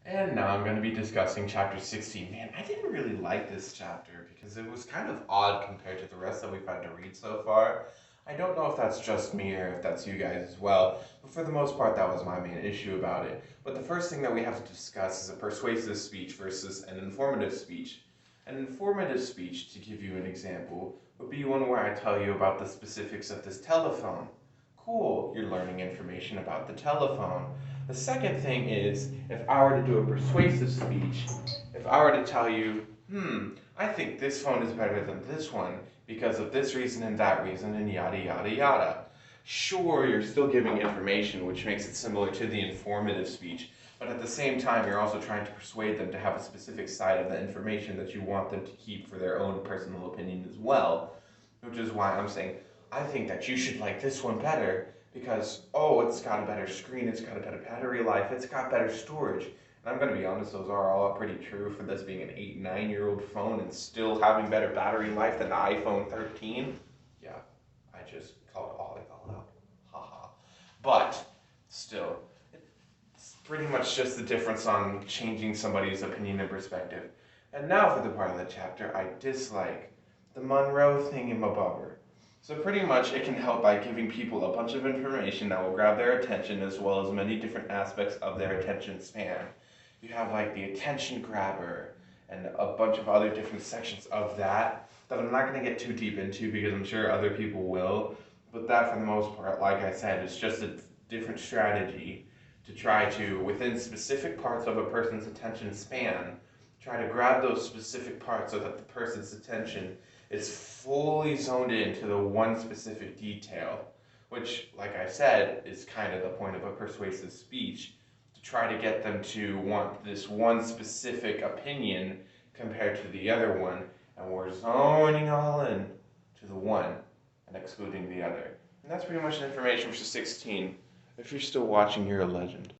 And now I'm going to be discussing chapter 16. Man, I didn't really like this chapter because it was kind of odd compared to the rest that we've had to read so far. I don't know if that's just me or if that's you guys as well, but for the most part, that was my main issue about it. But the first thing that we have to discuss is a persuasive speech versus an informative speech. An informative speech, to give you an example, would be one where I tell you about the specifics of this telephone. Cool, you're learning information about the telephone. The second thing is, if I were to do a persuasive speech, if I were to tell you, I think this phone is better than this one because of this reason and that reason and yada yada yada. Sure, you're still giving information, which makes it similar to the informative speech, but at the same time, you're also trying to persuade them to have a specific side of the information that you want them to keep for their own personal opinion as well, which is why I'm saying, I think that you should like this one better because, oh, it's got a better screen, it's got a better battery life, it's got better storage. And I'm going to be honest, those are all pretty true for this being an 8, 9-year-old phone and still having better battery life than the iPhone 13. Yeah, I just called it all out. Haha. But still, it's pretty much just the difference on changing somebody's opinion and perspective. And now for the part of the chapter I dislike, the Monroe thingamabobber. So pretty much it can help by giving people a bunch of information that will grab their attention as well as many different aspects of their attention span. You have like the attention grabber and a bunch of other different sections of that I'm not going to get too deep into because I'm sure other people will. But that for the most part, like I said, is just a different strategy to try to, within specific parts of a person's attention span, try to grab those specific parts so that the person's attention is fully zoned into the one specific detail, which, like I said, is kind of the point of a persuasive speech, to try to get them to want this one specific opinion compared to the other one, and we're zoning all in to the one and excluding the other. And that's pretty much the information for 16. If you're still watching, you're a legend.